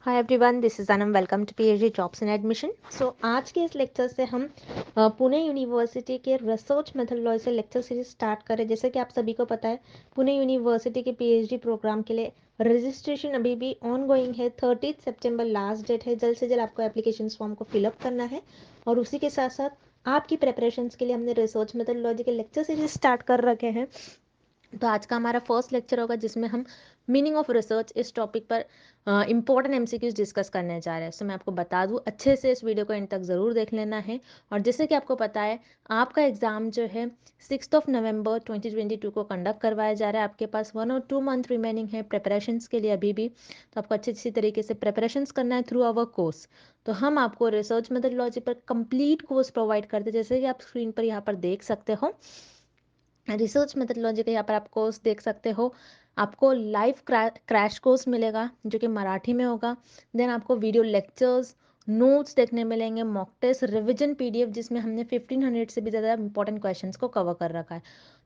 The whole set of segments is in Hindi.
Hi everyone, this is Anam. Welcome to PhD jobs and admission. आज के इस लेक्चर से हम पुणे यूनिवर्सिटी के रिसर्च मेथोडोलॉजी से लेक्चर सीरीज स्टार्ट करें। जैसे कि आप सभी को पता है, पुणे यूनिवर्सिटी के पीएचडी प्रोग्राम के लिए रजिस्ट्रेशन अभी भी ऑन गोइंग है। 30 सितंबर लास्ट डेट है। जल्द से जल्द आपको एप्लीकेशन फॉर्म को फिलअप करना है और उसी के साथ साथ आपकी प्रेपरेशंस के लिए हमने रिसर्च मेथोडोलॉजी के लेक्चर सीरीज स्टार्ट कर रखे हैं। तो आज का हमारा फर्स्ट लेक्चर होगा जिसमें हम मीनिंग ऑफ रिसर्च इस टॉपिक पर इंपॉर्टेंट एमसीक्यूज डिस्कस करने जा रहे हैं। मैं आपको बता दूं, अच्छे से इस वीडियो को एंड तक ज़रूर देख लेना है। और जैसे कि आपको पता है, आपका एग्ज़ाम जो है 6 नवंबर 2022 को कंडक्ट करवाया जा रहा है। आपके पास 1 और 2 मंथ रिमेनिंग है प्रिपरेशंस के लिए अभी भी। तो आपको अच्छी तरीके से प्रिपरेशंस करना है थ्रू आवर कोर्स। तो हम आपको रिसर्च मेथोडोलॉजी पर कंप्लीट कोर्स प्रोवाइड करते हैं। जैसे कि आप स्क्रीन पर यहाँ पर देख सकते हो, रिसर्च मेथोडोलॉजी का यहाँ पर आप कोर्स देख सकते हो। आपको लाइव क्रैश कोर्स मिलेगा जो कि मराठी में होगा। देन आपको वीडियो लेक्चर्स, नोट्स देखने मिलेंगे, मॉक टेस्ट, रिविजन पीडीएफ जिसमें हमने 1500 से भी ज़्यादा इंपॉर्टेंट क्वेश्चंस को कवर कर रखा है।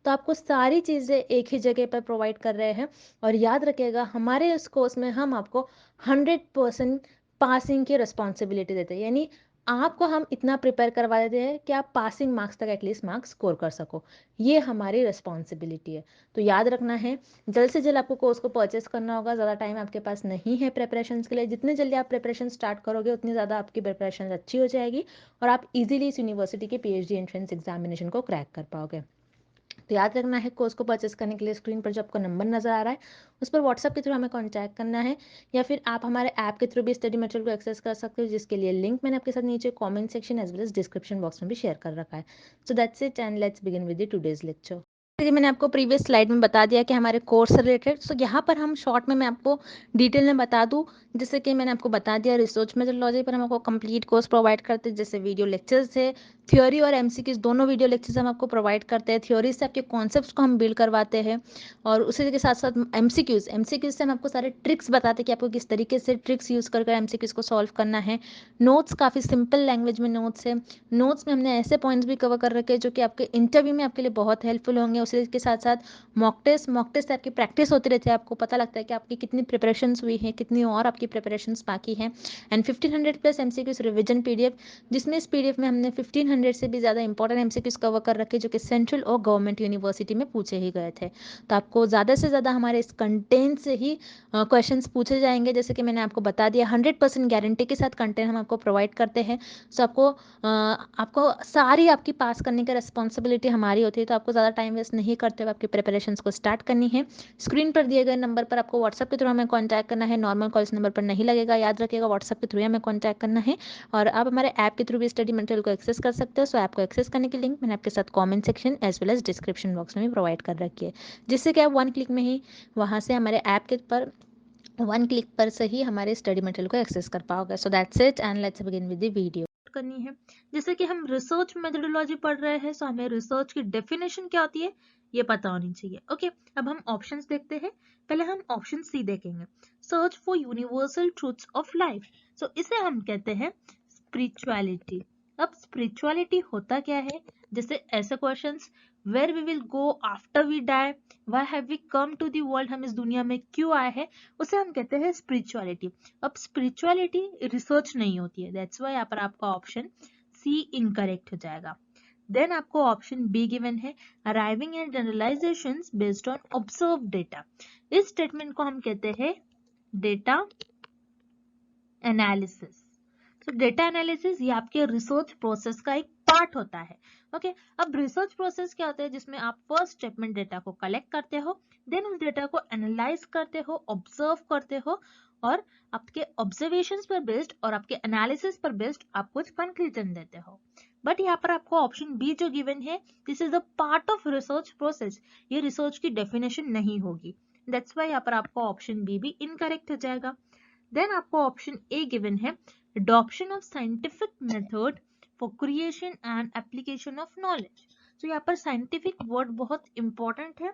तो आपको सारी चीज़ें एक ही जगह पर प्रोवाइड कर रहे हैं। और याद रखिएगा, हमारे इस कोर्स में हम आपको 100% पासिंग की रिस्पॉन्सिबिलिटी देते हैं। यानी आपको हम इतना प्रिपेयर करवा देते हैं कि आप पासिंग मार्क्स तक एटलीस्ट मार्क्स स्कोर कर सको। ये हमारी रिस्पॉन्सिबिलिटी है। तो याद रखना है, जल्द से जल्द आपको कोर्स को परचेस करना होगा। ज़्यादा टाइम आपके पास नहीं है प्रिपरेशन के लिए। जितने जल्दी आप प्रिपरेशन स्टार्ट करोगे उतनी ज़्यादा आपकी प्रिपरेशन अच्छी हो जाएगी और आप इजीली इस यूनिवर्सिटी के पीएचडी एंट्रेंस एग्जामिनेशन को क्रैक कर पाओगे। तो याद रखना है, कोर्स को परचेस करने के लिए स्क्रीन पर जो आपको नंबर नजर आ रहा है उस पर व्हाट्सएप के थ्रू हमें कॉन्टैक्ट करना है, या फिर आप हमारे ऐप के थ्रू भी स्टडी मटेरियल को एक्सेस कर सकते हो, जिसके लिए लिंक मैंने आपके साथ नीचे comment section as well as description box में भी शेयर कर रखा है। So that's it and let's begin with the today's lecture. जैसे कि मैंने आपको प्रीवियस स्लाइड में बता दिया कि हमारे कोर्स से रिलेटेड, सो यहाँ पर हम शॉर्ट में मैं आपको डिटेल में बता दूँ। जैसे कि मैंने आपको बता दिया, रिसर्च मेथोडोलॉजी पर हम आपको कंप्लीट कोर्स प्रोवाइड करते हैं। जैसे वीडियो लेक्चर्स है, थ्योरी और एमसीक्यूज दोनों वीडियो लेक्चर्स हम आपको प्रोवाइड करते हैं। थ्योरी से आपके कॉन्सेप्ट्स को हम बिल्ड करवाते हैं और उसी के साथ साथ एमसीक्यूज से हम आपको सारे ट्रिक्स बताते हैं कि आपको किस तरीके से ट्रिक्स यूज़ कर एमसीक्यूज को सॉल्व करना है। नोट्स काफ़ी सिंपल लैंग्वेज में नोट्स है। नोट्स में हमने ऐसे पॉइंट्स भी कवर कर रखे हैं जो कि आपके इंटरव्यू में आपके लिए बहुत हेल्पफुल होंगे। उसी के साथ साथ मॉक टेस्ट से आपकी प्रैक्टिस होती रहती है। आपको पता लगता है कि आपकी कितनी प्रिपरेशंस हुई है, कितनी और आपकी प्रिपरेशंस बाकी हैं। And 1500 plus MCQs revision PDF, जिसमें इस पीडीएफ में हमने 1500 से भी ज़्यादा इंपॉर्टेंट एमसीक्यूज कवर कर रखे जो कि सेंट्रल और गवर्नमेंट यूनिवर्सिटी में पूछे ही गए थे। तो आपको ज़्यादा से ज़्यादा हमारे इस कंटेंट से ही क्वेश्चंस पूछे जाएंगे। जैसे कि मैंने आपको बता दिया, 100% गारंटी के साथ कंटेंट हम आपको प्रोवाइड करते हैं। सो आपको सारी आपकी पास करने की रिस्पॉन्सिबिलिटी हमारी होती है। तो आपको ज़्यादा टाइम वेस्ट नहीं करते हुए आपकी प्रिपरेशंस को स्टार्ट करनी है। स्क्रीन पर दिए गए नंबर पर आपको व्हाट्सएप के थ्रू हमें कॉन्टैक्ट करना है। नॉर्मल कॉल इस नंबर पर नहीं लगेगा, याद रखिएगा, व्हाट्सएप के थ्रू हमें कॉन्टैक्ट करना है। और आप हमारे ऐप के थ्रू भी स्टडी मटेरियल को एक्सेस कर सकते हो। सो ऐप को एक्सेस करने की लिंक मैंने आपके साथ comment section as well as description box में भी प्रोवाइड कर रखी है, जिससे कि आप 1 क्लिक में ही वहाँ से हमारे ऐप के पर 1 क्लिक पर से ही हमारे स्टडी मटेरियल को एक्सेस कर पाओगे। सो that's it and let's begin with the video करनी है। जैसे कि हम रिसर्च मेथोडोलॉजी पढ़ रहे हैं, सो हमें रिसर्च की डेफिनेशन क्या होती है ये पता होनी चाहिए। ओके, अब हम ऑप्शंस देखते हैं। पहले हम ऑप्शन सी देखेंगे, search for universal truths of life. So इसे हम कहते हैं स्पिरिचुअलिटी। अब स्पिरिचुअलिटी होता क्या है? जैसे ऐसे questions, where we will go after we die, why have we come to the world, हम इस दुनिया में क्यों आए हैं, उसे हम कहते हैं स्पिरिचुअलिटी। अब स्पिरिचुअलिटी रिसर्च नहीं होती है, दैट्स व्हाई यहाँ पर आपका ऑप्शन सी इनकरेक्ट हो जाएगा। देन आपको ऑप्शन बी गिवन है, arriving at generalisations based on observe data. इस स्टेटमेंट को हम कहते हैं डेटा एनालिसिस। तो डेटा एनालिसिस ये आपके रिसर्च प्रोसेस का एक पार्ट होता है। ओके, अब रिसर्च प्रोसेस क्या होता है? जिसमें आप फर्स्ट स्टेप में डेटा को कलेक्ट करते हो, देन उस डेटा को एनालाइज करते हो, ऑब्जर्व करते हो और आपके ऑब्जर्वेशंस पर बेस्ड और आपके एनालिसिस पर बेस्ड आप कुछ कंक्लूजन देते हो। बट यहाँ पर आपको ऑप्शन बी जो गिवन है, this is the part of research process, ये रिसर्च की डेफिनेशन नहीं होगी। दैट्स वाई यहाँ पर आपको ऑप्शन बी भी इनकरेक्ट हो जाएगा। देन आपको ऑप्शन ए गिवन है, adoption of scientific method for creation and application of knowledge। तो यहाँ पर साइंटिफिक वर्ड बहुत इंपॉर्टेंट है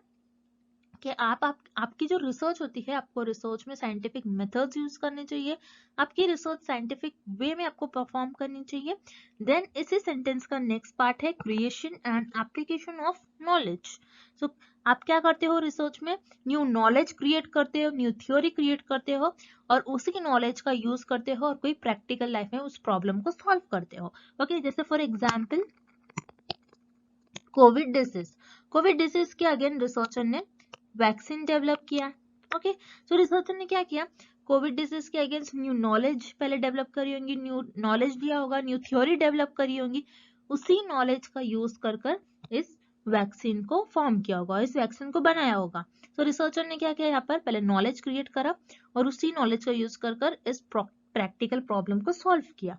कि आपकी जो रिसर्च होती है, आपको रिसर्च में साइंटिफिक मेथड्स यूज करने चाहिए, आपकी रिसर्च साइंटिफिक वे में आपको परफॉर्म करनी चाहिए। देन इसी सेंटेंस का नेक्स्ट पार्ट है creation and application of knowledge. So आप क्या करते हो रिसर्च में? न्यू नॉलेज क्रिएट करते हो, न्यू थ्योरी क्रिएट करते हो और उसी नॉलेज का यूज करते हो और कोई प्रैक्टिकल लाइफ में उस प्रॉब्लम को सॉल्व करते हो। ओके, जैसे फॉर एग्जाम्पल कोविड डिसीज के अगेन रिसर्चर ने वैक्सीन डेवलप किया। ओके, सो रिसर्चर ने क्या किया? कोविड डिसीज के अगेंस्ट न्यू नॉलेज पहले डेवलप करी होंगी, न्यू नॉलेज दिया होगा, न्यू थ्योरी डेवलप करी होंगी, उसी नॉलेज का यूज कर कर इस वैक्सीन को फॉर्म किया होगा, इस वैक्सीन को बनाया होगा। तो रिसर्चर ने क्या किया? यहाँ पर पहले नॉलेज क्रिएट करा और उसी नॉलेज का यूज कर कर इस प्रैक्टिकल प्रॉब्लम को सॉल्व किया।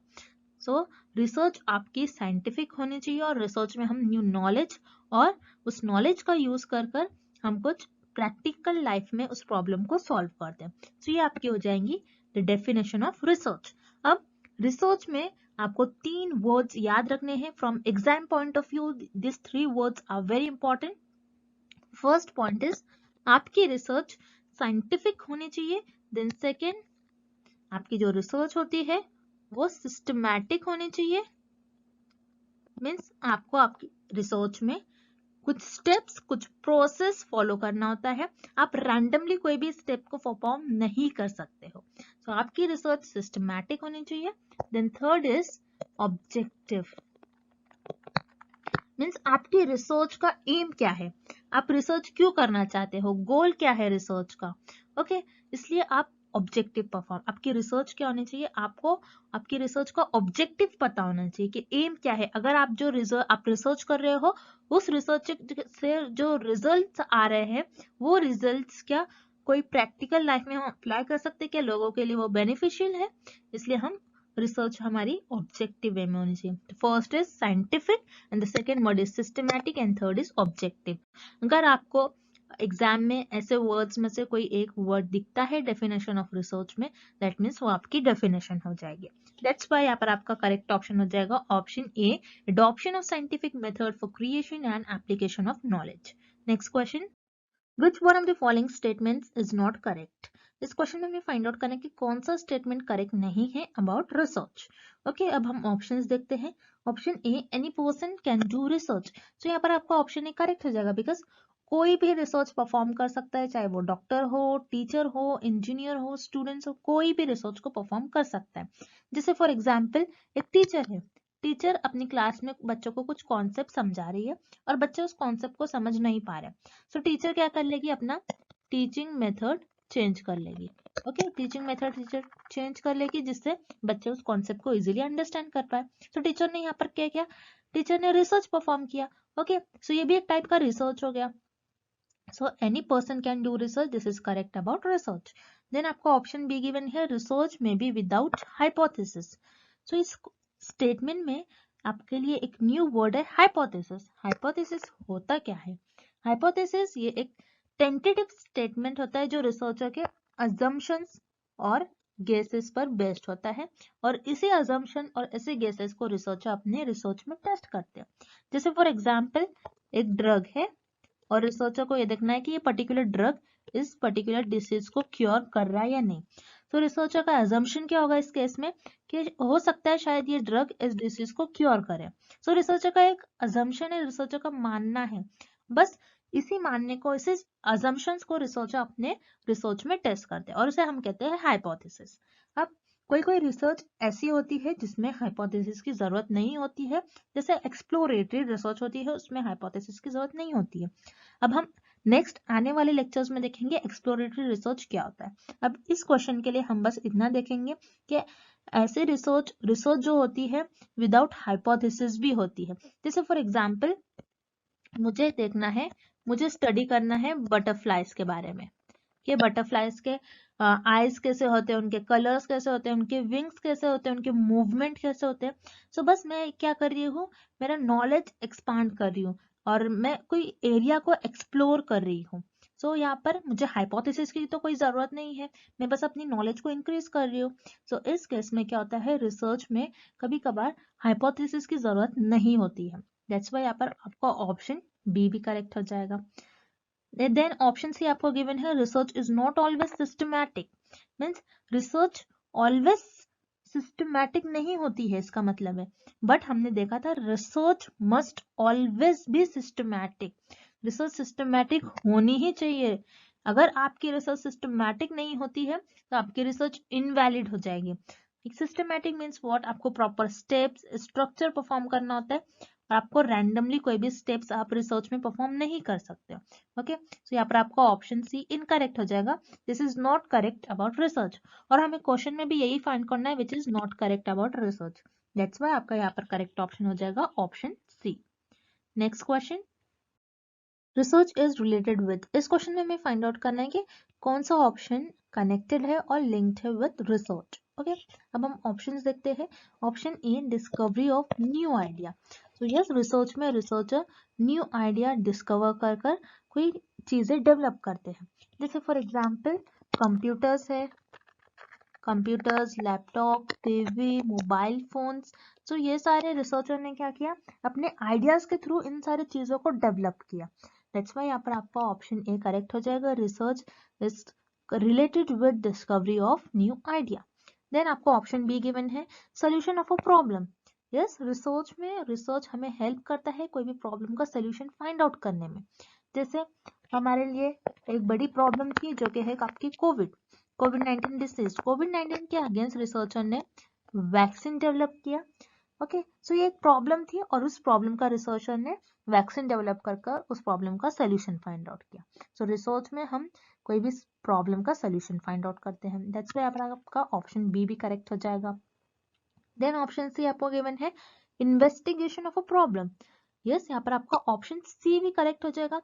सो रिसर्च आपकी साइंटिफिक होनी चाहिए और रिसर्च में हम न्यू नॉलेज और उस नॉलेज का यूज कर कर हम कुछ प्रैक्टिकल लाइफ में उस प्रॉब्लम को सॉल्व करते हैं। तो ये आपकी हो जाएंगी द डेफिनेशन ऑफ रिसर्च। अब रिसर्च में आपको 3 वर्ड्स याद रखने हैं from exam point of view. This 3 words are very important. First point is आपकी रिसर्च साइंटिफिक होनी चाहिए। देन सेकेंड, आपकी जो रिसर्च होती है वो सिस्टमैटिक होनी चाहिए। मीन्स आपको आपकी रिसर्च में कुछ स्टेप्स, कुछ प्रोसेस फॉलो करना होता है। आप रैंडमली कोई भी स्टेप को परफॉर्म नहीं कर सकते हो। तो आपकी रिसर्च सिस्टमैटिक होनी चाहिए। Then third is objective. Means आपकी रिसर्च का एम क्या है, आप रिसर्च क्यों करना चाहते हो, गोल क्या है रिसर्च का। ओके, इसलिए आप ऑब्जेक्टिव परफॉर्म, आपकी रिसर्च क्या होनी चाहिए, आपको आपकी रिसर्च का ऑब्जेक्टिव पता होना चाहिए कि एम क्या है। अगर आप जो आप रिसर्च कर रहे हो उस रिसर्च से जो रिजल्ट्स आ रहे हैं वो रिजल्ट्स क्या कोई प्रैक्टिकल लाइफ में हम अप्लाई कर सकते हैं, क्या लोगों के लिए वो बेनिफिशियल है। इसलिए हम रिसर्च हमारी ऑब्जेक्टिव वे में होनी चाहिए। First is scientific and the second word is systematic and third is objective. अगर आपको एग्जाम में ऐसे वर्ड्स में से कोई एक वर्ड दिखता है डेफिनेशन ऑफ रिसर्च में, दैट मीन्स वो आपकी डेफिनेशन हो जाएगी। दैट्स वाई यहाँ पर आपका करेक्ट ऑप्शन हो जाएगा option A, adoption of scientific method for creation and application of knowledge. Next question, Which one of the following statements is not correct? इस क्वेश्चन में हमें फाइंड आउट करना है कि कौन सा स्टेटमेंट करेक्ट नहीं है अबाउट रिसर्च। ओके, अब हम ऑप्शंस देखते हैं। Option A, any person can do research. तो यहाँ पर आपका ऑप्शन ए करेक्ट हो जाएगा बिकॉज कोई भी रिसर्च परफॉर्म कर सकता है, चाहे वो डॉक्टर हो, टीचर हो, इंजीनियर हो, स्टूडेंट्स हो, कोई भी रिसर्च को परफॉर्म कर सकता है। जैसे फॉर एग्जाम्पल एक टीचर है, टीचर अपनी क्लास में बच्चों को कुछ कॉन्सेप्ट समझा रही है और बच्चे उस कॉन्सेप्ट को समझ नहीं पा रहे, सो टीचर क्या कर लेगी, अपना टीचिंग मेथड चेंज कर लेगी। Okay, teaching method teacher change कर लेगी जिससे बच्चे उस कॉन्सेप्ट को इजीली अंडरस्टैंड कर पाए। तो टीचर ने यहाँ पर क्या किया, टीचर ने रिसर्च परफॉर्म किया। ओके, सो ये भी एक टाइप का रिसर्च हो गया। So any person can do research, this is correct about research. Then आपको ऑप्शन बी गिवन है, रिसर्च में बी विदाउट हाइपोथेसिस। सो इस स्टेटमेंट में आपके लिए एक न्यू वर्ड है हाइपोथेसिस। हाइपोथेसिस होता क्या है? हाइपोथेसिस ये एक टेंटेटिव स्टेटमेंट होता है जो रिसर्चर के अजम्पशंस और गेसेस पर बेस्ड होता है और इसी अजम्पशन और इसी गेसेस को रिसर्चर अपने रिसर्च में टेस्ट करते हैं। जैसे फॉर एग्जांपल एक ड्रग है और रिसर्चर को ये देखना है कि ये पर्टिकुलर ड्रग इस पर्टिकुलर डिसीज को क्योर कर रहा है या नहीं। तो रिसर्चर का अजम्पशन क्या होगा इस केस में कि हो सकता है शायद ये ड्रग इस डिसीज को क्योर करे। सो रिसर्चर का एक अजम्पशन है, रिसर्चर का मानना है, बस इसी मानने को, इसी अजम्पशंस को रिसर्चर अपने रिसर्च में टेस्ट करते हैं और उसे हम कहते हैं हाइपोथेसिस। अब कोई कोई रिसर्च ऐसी होती है जिसमें हाइपोथेसिस की जरूरत नहीं होती है, जैसे एक्सप्लोरेटरी रिसर्च होती है उसमें हाइपोथेसिस की जरूरत नहीं होती है। अब हम नेक्स्ट आने वाले लेक्चर्स में देखेंगे एक्सप्लोरेटरी रिसर्च क्या होता है। अब इस क्वेश्चन के लिए हम बस इतना देखेंगे कि ऐसे रिसर्च जो होती है विदाउट हाइपोथेसिस भी होती है। जैसे फॉर एग्जांपल मुझे देखना है, मुझे स्टडी करना है बटरफ्लाइज के बारे में कि बटरफ्लाइज के आईज कैसे होते हैं, उनके कलर्स कैसे होते हैं, उनके विंग्स कैसे होते हैं, उनके मूवमेंट कैसे होते हैं। सो बस मैं क्या कर रही हूँ, मेरा नॉलेज एक्सपांड कर रही हूँ और मैं कोई एरिया को एक्सप्लोर कर रही हूँ। सो यहाँ पर मुझे हाइपोथेसिस की तो कोई जरूरत नहीं है, मैं बस अपनी नॉलेज को इंक्रीज कर रही हूँ। सो इस केस में क्या होता है, रिसर्च में कभी कभार हाइपोथेसिस की जरूरत नहीं होती है। दैट्स वाई यहाँ पर आपका ऑप्शन बी भी करेक्ट हो जाएगा। देन ऑप्शन सी आपको गिवन है, research is not always systematic. Means research always systematic नहीं होती है इसका मतलब है, बट हमने देखा था research must always be systematic. Research systematic होनी ही चाहिए। अगर आपकी रिसर्च सिस्टमैटिक नहीं होती है तो आपकी रिसर्च इनवैलिड हो जाएगी। सिस्टमैटिक मीन्स व्हाट, आपको प्रॉपर स्टेप्स स्ट्रक्चर परफॉर्म करना होता है और आपको रैंडमली कोई भी स्टेप्स आप रिसर्च में परफॉर्म नहीं कर सकते हो। ओके, सो यहाँ पर आपका ऑप्शन सी इनकरेक्ट हो जाएगा, this is not correct about research. और हमें क्वेश्चन में भी यही फाइंड करना है, which is not correct about research. That's why आपका यहाँ पर करेक्ट ऑप्शन हो जाएगा option C. Next question, research is related with, इस क्वेश्चन में हमें फाइंड आउट करना है कि कौन सा ऑप्शन कनेक्टेड है और लिंक्ड है विद रिसर्च। ओके, अब हम ऑप्शंस देखते हैं। Option A, discovery of new idea. तो यस, रिसर्च में रिसर्चर न्यू आइडिया डिस्कवर कर कर कोई चीजें डेवलप करते हैं। जैसे फॉर एग्जांपल कंप्यूटर्स है, computers, laptop, TV, mobile phones. तो ये सारे रिसर्चर ने क्या किया, अपने आइडियाज के थ्रू इन सारी चीजों को डेवलप किया। दैट्स वाई यहाँ पर आपका ऑप्शन ए करेक्ट हो जाएगा, research is related with discovery of new idea. Then आपको ऑप्शन बी गिवन है, solution of a problem. Yes, research में रिसर्च हमें हेल्प करता है कोई भी प्रॉब्लम का सोल्यूशन फाइंड आउट करने में। जैसे हमारे लिए एक बड़ी प्रॉब्लम थी जो कि है आपकी कोविड-19 डिसीज। कोविड-19 के अगेंस्ट रिसर्चर ने वैक्सीन डेवलप किया। ओके, सो ये एक प्रॉब्लम थी और उस प्रॉब्लम का रिसर्चर ने वैक्सीन डेवलप कर उस प्रॉब्लम का सोल्यूशन फाइंड आउट किया। सो रिसर्च में हम कोई भी प्रॉब्लम का सोल्यूशन फाइंड आउट करते हैं। दैट्स वाई आपका ऑप्शन बी भी करेक्ट हो जाएगा। देन ऑप्शन सी आपको गिवन है, investigation of a problem. Yes, यहाँ पर आपका ऑप्शन सी भी करेक्ट हो जाएगा,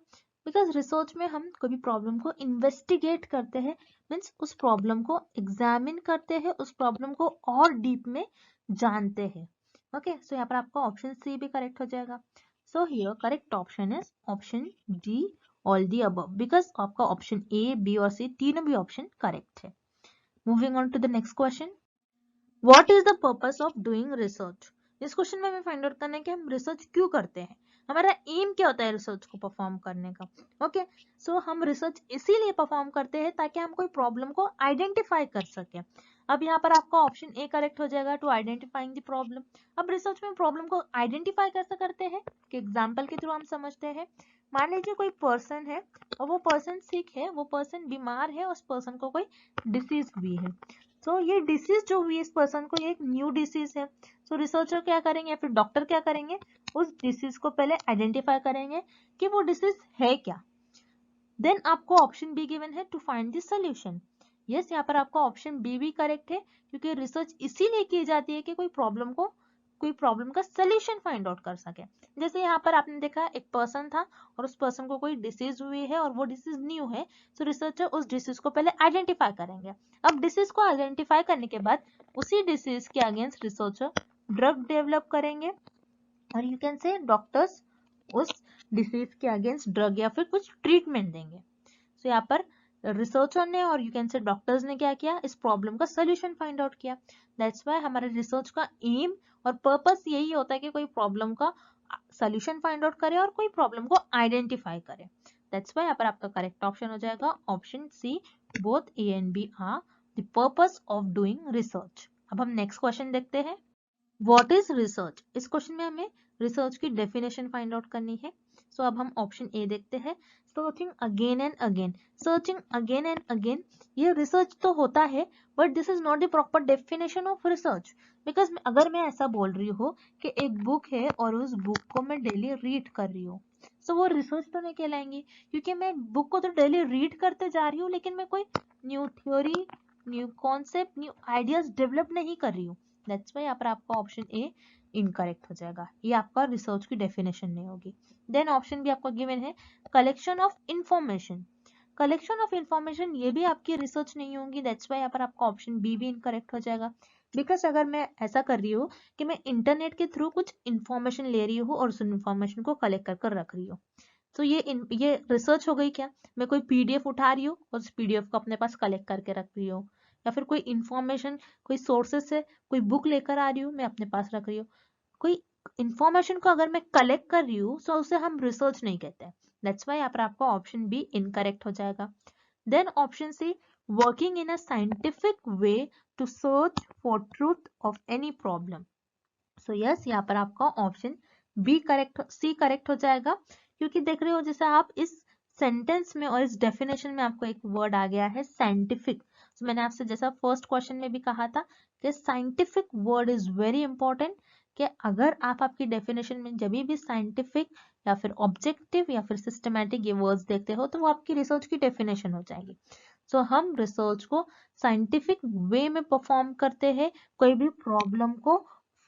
बिकॉज रिसर्च में हम कोई भी प्रॉब्लम को इन्वेस्टिगेट करते हैं, मीन्स उस प्रॉब्लम को एग्जामिन करते हैं, उस प्रॉब्लम को और डीप में जानते हैं। ओके, सो यहाँ पर आपका ऑप्शन सी भी करेक्ट हो जाएगा। So here correct option is option D, all the above, because आपका ऑप्शन ए, बी और सी तीनों भी ऑप्शन करेक्ट है। Moving on to the next question, what is the purpose of doing research. इस क्वेश्चन में हमें फाइंड आउट करना है कि हम रिसर्च क्यों करते हैं, हमारा एम क्या होता है रिसर्च को परफॉर्म करने का। ओके, सो हम रिसर्च इसीलिए परफॉर्म करते हैं ताकि हम कोई प्रॉब्लम को आइडेंटिफाई कर सकें। अब यहाँ पर आपका ऑप्शन ए करेक्ट हो जाएगा, टू आइडेंटिफाइंग द प्रॉब्लम। अब रिसर्च में प्रॉब्लम को आइडेंटिफाई कैसे करते हैं कि एग्जाम्पल के थ्रू हम समझते हैं। मान लीजिए कोई पर्सन है और वो पर्सन सिक है, वो पर्सन बीमार है, उस पर्सन को कोई डिसीज हुई है। तो ये डिसीज जो हुई इस पर्सन को, ये एक न्यू डिसीज है। तो रिसर्चर क्या करेंगे या फिर डॉक्टर क्या करेंगे, उस डिसीज को पहले आइडेंटिफाई करेंगे कि वो डिसीज है क्या। देन आपको ऑप्शन बी गिवन है, to find the solution. Yes, यहाँ पर आपका ऑप्शन बी भी करेक्ट है, क्योंकि रिसर्च इसीलिए की जाती है कि कोई प्रॉब्लम का सोल्यूशन फाइंड आउट कर सके। जैसे यहाँ पर आपने देखा एक पर्सन था और उस पर्सन को कोई डिसीज हुई है और वो डिसीज न्यू है, तो रिसर्चर उस डिसीज को पहले आइडेंटिफाई करेंगे। अब डिसीज को आइडेंटिफाई करने के बाद उसी डिसीज के अगेंस्ट रिसर्चर ड्रग डेवलप करेंगे, और यू कैन से डॉक्टर्स उस डिसीज के अगेंस्ट ड्रग या फिर कुछ ट्रीटमेंट देंगे। तो यहाँ पर रिसर्चर ने और यू कैन से डॉक्टर्स ने क्या किया, इस प्रॉब्लम का सोल्यूशन फाइंड आउट किया। दैट्स वाई हमारे रिसर्च का एम और पर्पस यही होता है कि कोई प्रॉब्लम का सोल्यूशन फाइंड आउट करे और कोई प्रॉब्लम को आइडेंटिफाई करे। दैट्स वाई यहाँ पर आपका करेक्ट ऑप्शन हो जाएगा option C, both A and B are the purpose of doing research. अब हम नेक्स्ट क्वेश्चन देखते हैं, व्हाट इज रिसर्च। इस क्वेश्चन में हमें रिसर्च की डेफिनेशन फाइंड आउट करनी है। सो अब हम ऑप्शन ए देखते हैं, searching again and again. Searching again and again ये रिसर्च तो होता है, but this is not the proper definition of research. Because अगर मैं ऐसा बोल रही हूँ कि एक बुक है और उस बुक को मैं डेली रीड कर रही हूँ, तो वो रिसर्च तो नहीं कहलाएंगी, क्योंकि मैं बुक को तो डेली रीड करते जा रही हूँ, लेकिन मैं कोई new theory, new concept, new ideas develop नहीं कर रही हूँ। दैट्स वाई यहाँ पर आपका ऑप्शन ए इनकरेक्ट हो जाएगा, ये आपका रिसर्च की डेफिनेशन नहीं होगी। देन ऑप्शन भी आपको गिवन है, collection of information. Collection of information ये भी आपकी रिसर्च नहीं होगी। दैट्स वाई यहाँ पर आपका ऑप्शन बी भी इनकरेक्ट हो जाएगा, बिकॉज अगर मैं ऐसा कर रही हूँ कि मैं इंटरनेट के थ्रू कुछ इंफॉर्मेशन ले रही हूँ और उस इंफॉर्मेशन को कलेक्ट कर कर रख रही हूँ, तो ये रिसर्च हो गई क्या। मैं कोई पीडीएफ उठा रही हूँ और उस पीडीएफ को अपने पास कलेक्ट करके रख रही हूँ, या फिर कोई इंफॉर्मेशन कोई सोर्सेस से कोई बुक लेकर आ रही हूँ, मैं अपने पास रख रही हूँ। कोई इंफॉर्मेशन को अगर मैं कलेक्ट कर रही हूँ तो उसे हम रिसर्च नहीं कहते हैं। दैट्स वाई यहाँ पर आपका ऑप्शन बी इनकरेक्ट हो जाएगा। Then option C, working in a scientific way to search for truth of any problem. So yes, यहाँ पर आपका option B correct, C correct हो जाएगा, क्योंकि देख रहे हो जैसे आप इस सेंटेंस में और इस डेफिनेशन में आपको एक वर्ड आ गया है साइंटिफिक। तो मैंने आपसे जैसा फर्स्ट क्वेश्चन में भी कहा था कि scientific word is very important, कि अगर आप आपकी डेफिनेशन में जब भी साइंटिफिक या फिर ऑब्जेक्टिव या फिर सिस्टमैटिक ये वर्ड्स देखते हो तो वो आपकी रिसर्च की डेफिनेशन हो जाएगी। सो हम रिसर्च को साइंटिफिक वे में परफॉर्म करते हैं, कोई भी प्रॉब्लम को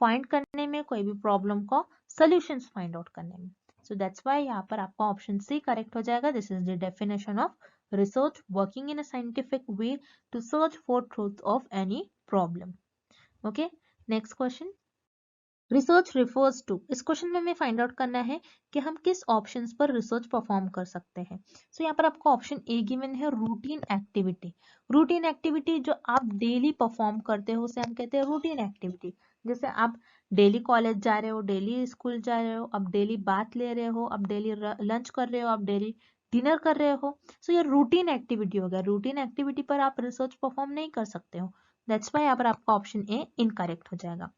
फाइंड करने में, कोई भी प्रॉब्लम का सॉल्यूशंस फाइंड आउट करने में। सो दैट्स व्हाई यहाँ पर आपका ऑप्शन सी करेक्ट हो जाएगा। This is the definition of research, working in a scientific way to search for truth of any problem. Okay, next question, research refers to. इस क्वेश्चन में हमें फाइंड आउट करना है कि हम किस ऑप्शंस पर रिसर्च परफॉर्म कर सकते हैं। सो यहाँ पर आपको ऑप्शन ए गिवन है रूटीन एक्टिविटी। रूटीन एक्टिविटी जो आप डेली परफॉर्म करते हो उसे हम कहते हैं रूटीन एक्टिविटी। जैसे आप डेली कॉलेज जा रहे हो, डेली स्कूल जा रहे हो, आप डेली बात ले रहे हो, आप डेली लंच कर रहे हो, आप डेली डिनर कर रहे हो। सो ये रूटीन एक्टिविटी हो गया। रूटीन एक्टिविटी पर आप रिसर्च परफॉर्म नहीं कर सकते हो। दैट्स वाई यहाँ पर आपका ऑप्शन ए इनकरेक्ट हो जाएगा।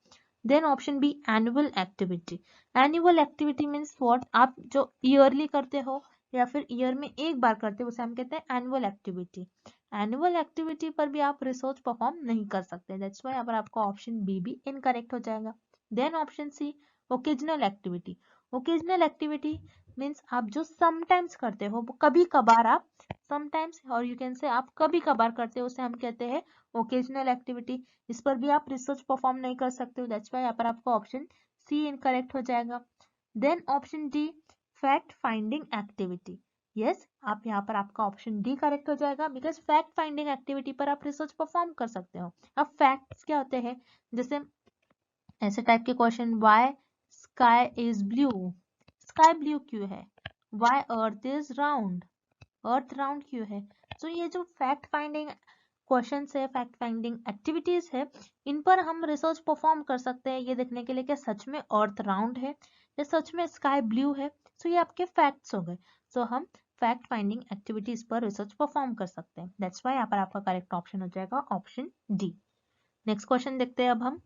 Then option B annual activity. Annual activity means what, आप जो ईयरली करते हो या फिर ईयर में एक बार करते हो उसे हम कहते हैं एनुअल एक्टिविटी। एनुअल एक्टिविटी पर भी आप रिसर्च परफॉर्म नहीं कर सकते। दैट्स व्हाई यहाँ पर आपका ऑप्शन बी भी इनकरेक्ट हो जाएगा। Then option C occasional activity. Occasional activity means आप जो समटाइम्स करते हो, कभी कभार आप, समटाइम्स और यू कैन से आप कभी कभार करते हो, उसे हम कहते हैं ओकेजनल एक्टिविटी। इस पर भी आप रिसर्च परफॉर्म नहीं कर सकते हो। दैट्स व्हाई यहाँ पर आपका ऑप्शन सी इनकरेक्ट हो जाएगा। Then option D fact finding activity. Yes, आप यहाँ पर आपका ऑप्शन डी करेक्ट हो जाएगा, बिकॉज फैक्ट फाइंडिंग एक्टिविटी पर आप रिसर्च परफॉर्म कर सकते हो। अब फैक्ट्स क्या होते हैं, जैसे ऐसे टाइप के question, why sky is blue, sky blue क्यों है, why earth is round, earth round क्यों है। तो ये जो फैक्ट फाइंडिंग क्वेश्चंस है, फैक्ट फाइंडिंग एक्टिविटीज है, इन पर हम रिसर्च परफॉर्म कर सकते हैं ये देखने के लिए कि सच में अर्थ राउंड है या सच में स्काई ब्लू है। सो ये आपके फैक्ट्स हो गए। सो हम फैक्ट फाइंडिंग एक्टिविटीज पर रिसर्च परफॉर्म कर सकते हैं। दैट्स व्हाई यहाँ पर आपका करेक्ट ऑप्शन हो जाएगा ऑप्शन डी। नेक्स्ट क्वेश्चन देखते हैं अब हम,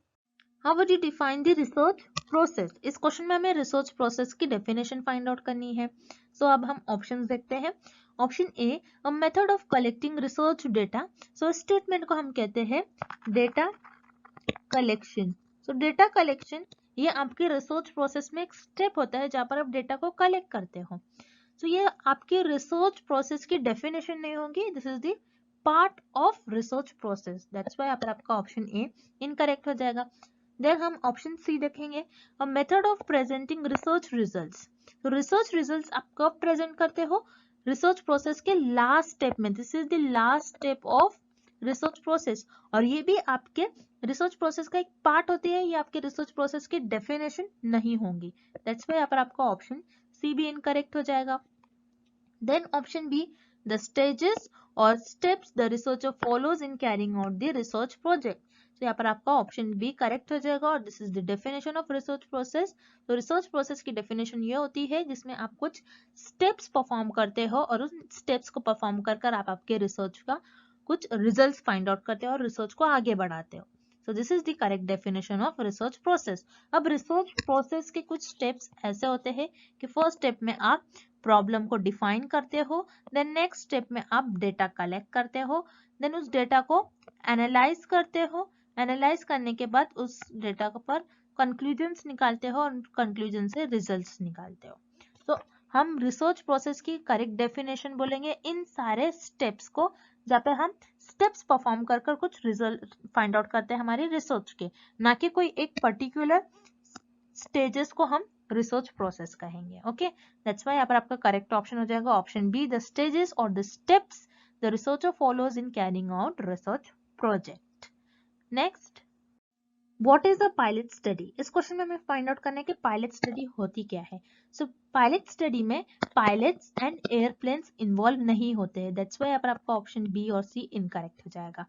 how would you define the research process. इस क्वेश्चन में हमें रिसर्च प्रोसेस की डेफिनेशन फाइंड आउट करनी है। सो अब हम ऑप्शंस देखते हैं। Option A, a method of collecting research data. So statement को हम कहते हैं डेटा कलेक्शन। सो डेटा कलेक्शन ये आपके रिसर्च प्रोसेस में एक स्टेप होता है जहां पर आप डेटा को कलेक्ट करते हो। सो ये आपके रिसर्च प्रोसेस की डेफिनेशन नहीं होगी, this is the part of research process. That's why यहाँ पर आपका ऑप्शन ए इनकरेक्ट हो जाएगा। देन हम ऑप्शन सी देखेंगे, a method of presenting research results. तो रिसर्च रिजल्ट्स आप कब प्रेजेंट करते हो, रिसर्च प्रोसेस के लास्ट स्टेप में। This is the last step of research process, और ये भी आपके रिसर्च प्रोसेस का एक पार्ट होती है, ये आपके रिसर्च प्रोसेस की डेफिनेशन नहीं होंगी। दैट्स व्हाई यहाँ पर आपका ऑप्शन सी भी इनकरेक्ट हो जाएगा। Then option B, the stages और steps the researcher follows in carrying out the research project. तो यहाँ पर आपका ऑप्शन बी करेक्ट हो जाएगा, और this is the definition of research process. तो रिसर्च प्रोसेस की डेफिनेशन ये होती है जिसमें आप कुछ स्टेप्स परफॉर्म करते हो और उन स्टेप्स को परफॉर्म कर कर आप आपके रिसर्च का कुछ रिजल्ट्स फाइंड आउट करते हो और रिसर्च को आगे बढ़ाते हो। So this is the correct definition of research process. अब रिसर्च प्रोसेस के कुछ स्टेप्स ऐसे होते हैं कि फर्स्ट स्टेप में आप प्रॉब्लम को डिफाइन करते हो, देन नेक्स्ट स्टेप में आप डेटा कलेक्ट करते हो, देन उस डेटा को एनालाइज करते हो, एनालाइज करने के बाद उस डेटा पर कंक्लूजन्स निकालते हो और कंक्लूजन से रिजल्ट्स निकालते हो। तो हम रिसर्च प्रोसेस की करेक्ट डेफिनेशन बोलेंगे इन सारे स्टेप्स को, जहाँ पे हम स्टेप्स परफॉर्म कर कर कुछ रिजल्ट फाइंड आउट करते हैं हमारी रिसर्च के, ना कि कोई एक पर्टिकुलर स्टेजेस को हम रिसर्च प्रोसेस कहेंगे। ओके, दैट्स व्हाई यहाँ पर आपका करेक्ट ऑप्शन हो जाएगा ऑप्शन बी, द स्टेजेस और the steps the researcher follows in carrying out research project. Next, what is a pilot study. इस क्वेश्चन में हमें फाइंड आउट करना है कि पायलट स्टडी होती क्या है। सो पायलट स्टडी में पायलट्स एंड एयरप्लेन्स इन्वॉल्व नहीं होते हैं। दैट्स व्हाई यहाँ पर आपका ऑप्शन बी और सी इनकरेक्ट हो जाएगा।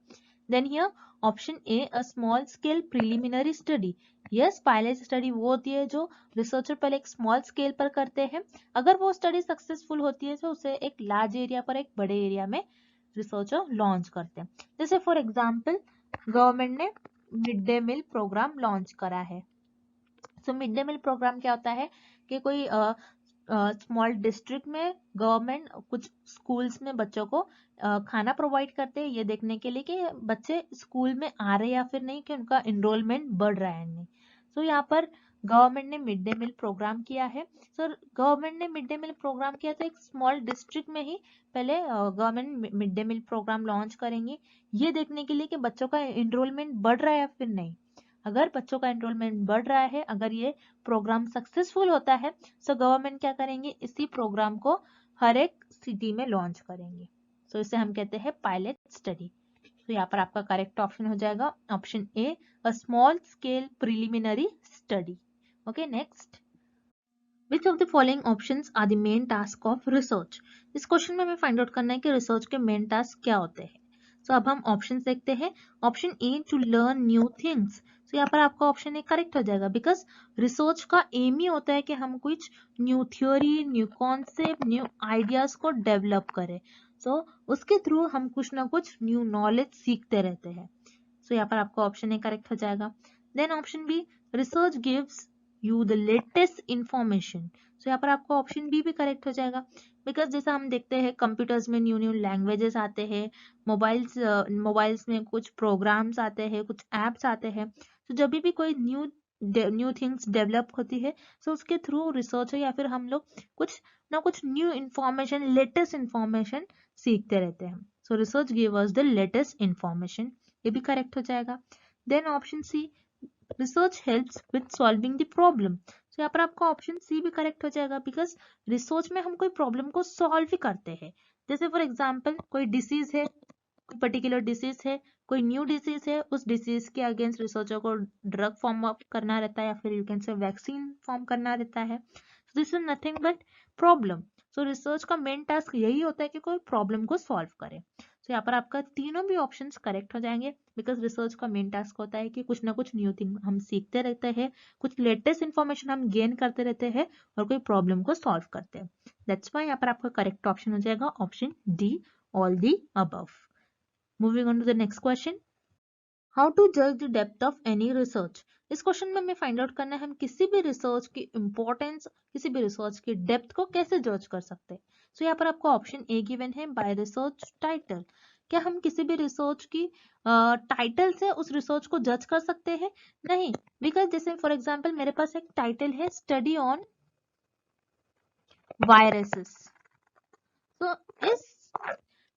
Then here option A, a small scale preliminary study. Yes, pilot study वो होती है जो रिसर्चर पहले एक स्मॉल स्केल पर करते हैं, अगर वो स्टडी सक्सेसफुल होती है तो उसे एक लार्ज एरिया पर, एक बड़े एरिया में रिसर्चर लॉन्च करते हैं। जैसे फॉर एग्जाम्पल गवर्नमेंट ने mid day meal program launch करा है। So mid day meal program क्या होता है कि कोई स्मॉल डिस्ट्रिक्ट में गवर्नमेंट कुछ स्कूल्स में बच्चों को खाना प्रोवाइड करते हैं ये देखने के लिए कि बच्चे स्कूल में आ रहे हैं या फिर नहीं, कि उनका एनरोलमेंट बढ़ रहा है नहीं। सो यहाँ पर गवर्नमेंट ने मिड डे मील प्रोग्राम किया है। सर गवर्नमेंट ने मिड डे मील प्रोग्राम किया तो एक स्मॉल डिस्ट्रिक्ट में ही पहले government mid day meal program launch करेंगे ये देखने के लिए कि बच्चों का एनरोलमेंट बढ़ रहा है या फिर नहीं। अगर बच्चों का एनरोलमेंट बढ़ रहा है, अगर ये प्रोग्राम सक्सेसफुल होता है, सो गवर्नमेंट क्या करेंगे, इसी प्रोग्राम को हर एक सिटी में लॉन्च करेंगे। सो इसे हम कहते हैं पायलट स्टडी। तो यहाँ पर आपका करेक्ट ऑप्शन हो जाएगा option A, a small scale preliminary study. Okay next, which of the following options are the main task of research. इस क्वेश्चन में हमें फाइंड आउट करना है कि रिसर्च के मेन टास्क क्या होते हैं। सो अब हम ऑप्शन देखते हैं। Option A, to learn new things. तो यहाँ पर आपका ऑप्शन ए करेक्ट हो जाएगा, बिकॉज रिसर्च का एम ही होता है कि हम कुछ new theory, new concept, new ideas को डेवलप करें। सो उसके थ्रू हम कुछ ना कुछ न्यू नॉलेज सीखते रहते हैं। सो यहाँ पर आपका ऑप्शन ए करेक्ट हो जाएगा। Then option B, research gives you the latest information. So यहाँ पर आपका ऑप्शन बी भी करेक्ट हो जाएगा, बिकॉज जैसा हम देखते हैं कंप्यूटर्स में न्यू न्यू लैंग्वेजेस आते हैं, मोबाइल्स में कुछ प्रोग्राम्स आते हैं, कुछ एप्स आते हैं। तो जब भी कोई न्यू थिंग्स डेवलप होती है, सो उसके थ्रू रिसर्च है या फिर हम लोग कुछ ना कुछ न्यू इंफॉर्मेशन, लेटेस्ट इंफॉर्मेशन सीखते रहते हैं। So research give us the latest information, ये भी करेक्ट हो जाएगा। Then option C, research helps with solving the problem. तो यहाँ पर आपका ऑप्शन सी भी करेक्ट हो जाएगा, बिकॉज रिसर्च में हम कोई प्रॉब्लम को सॉल्व ही करते हैं। जैसे फॉर एग्जांपल कोई डिसीज है, कोई पर्टिकुलर डिसीज है, कोई न्यू डिसीज है, उस डिसीज के अगेंस्ट रिसर्चर को ड्रग फॉर्म अप करना रहता है या फिर you can say vaccine form करना रहता है। This is nothing but problem. So research का मेन टास्क यही होता है कि कोई प्रॉब्लम को सॉल्व करे। तो यहाँ पर आपका तीनों भी ऑप्शंस करेक्ट हो जाएंगे, बिकॉज रिसर्च का मेन टास्क होता है कि कुछ ना कुछ न्यू थिंग हम सीखते रहते हैं, कुछ लेटेस्ट इंफॉर्मेशन हम गेन करते रहते हैं और कोई प्रॉब्लम को सॉल्व करते हैं। दैट्स व्हाई यहाँ पर आपका करेक्ट ऑप्शन हो जाएगा option D, all the above. Moving on to the next question, how to जज the depth of any research. इस क्वेश्चन में हमें फाइंड आउट करना है हम किसी भी रिसर्च की इंपॉर्टेंस, किसी भी रिसर्च की डेप्थ को कैसे जज कर सकते हैं। सो यहाँ पर आपको ऑप्शन ए गिवन है, बाय रिसर्च टाइटल। क्या हम किसी भी रिसर्च की टाइटल से उस रिसर्च को जज कर सकते हैं? नहीं, बिकॉज जैसे फॉर एग्जाम्पल मेरे पास एक टाइटल है, स्टडी ऑन वायरसेस। तो इस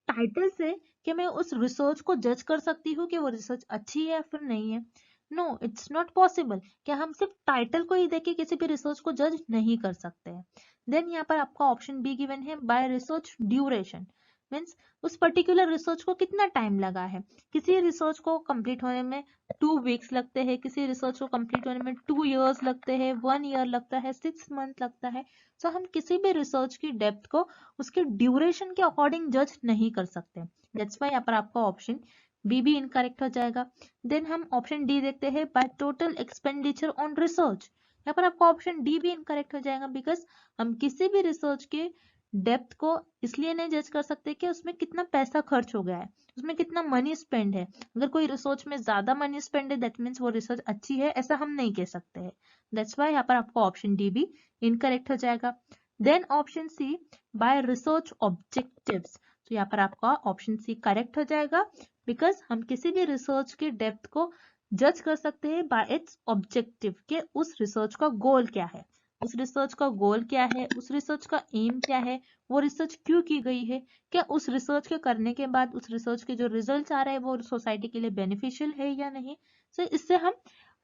टाइटल से क्या मैं उस रिसर्च को जज कर सकती हूँ कि वो रिसर्च अच्छी है या फिर नहीं है? No, it's not possible. क्या हम सिर्फ टाइटल को ही देख के किसी भी रिसर्च को जज नहीं कर सकते हैं। देन यहाँ पर आपका ऑप्शन बी गिवन है, बाय रिसर्च ड्यूरेशन। मीन्स उस पर्टिकुलर रिसर्च को कितना टाइम लगा है। किसी रिसर्च को कंप्लीट होने में 2 वीक्स लगते हैं, किसी रिसर्च को कंप्लीट होने में 2 इयर्स लगते हैं, 1 ईयर लगता है, 6 मंथ लगता है। सो हम किसी भी रिसर्च की डेप्थ को उसके ड्यूरेशन के अकॉर्डिंग जज नहीं कर सकते। दैट्स व्हाई यहाँ पर आपका ऑप्शन बी भी इनकरेक्ट हो जाएगा। देन हम ऑप्शन डी देखते हैं, by total expenditure on research. यहाँ पर आपका ऑप्शन डी भी इनकरेक्ट हो जाएगा, बिकॉज हम किसी भी रिसर्च के डेप्थ को इसलिए नहीं जज कर सकते कि उसमें कितना पैसा खर्च हो गया है, उसमें कितना मनी स्पेंड है। अगर कोई रिसर्च में ज्यादा मनी स्पेंड है, दैट मीन्स वो रिसर्च अच्छी है, ऐसा हम नहीं कह सकते हैं। दैट्स व्हाई यहाँ पर आपका ऑप्शन डी भी इनकरेक्ट हो जाएगा। Then option C, by research objectives. तो यहाँ पर आपका ऑप्शन सी करेक्ट हो जाएगा, बिकॉज हम किसी भी रिसर्च की डेप्थ को जज कर सकते हैं बाय इट्स ऑब्जेक्टिव, के उस रिसर्च का गोल क्या है, उस रिसर्च का गोल क्या है, उस रिसर्च का एम क्या है, वो रिसर्च क्यों की गई है, क्या उस रिसर्च के करने के बाद उस रिसर्च के जो रिजल्ट आ रहे हैं वो सोसाइटी के लिए बेनिफिशियल है या नहीं। तो इससे हम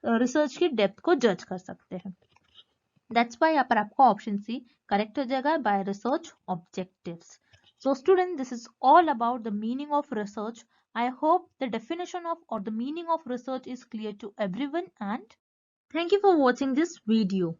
रिसर्च की डेप्थ को जज कर सकते हैं। दैट्स व्हाई यहाँ पर आपका ऑप्शन सी करेक्ट हो जाएगा, bye research objectives. So student, this is all about the meaning of research. I hope the definition of or the meaning of research is clear to everyone, and thank you for watching this video.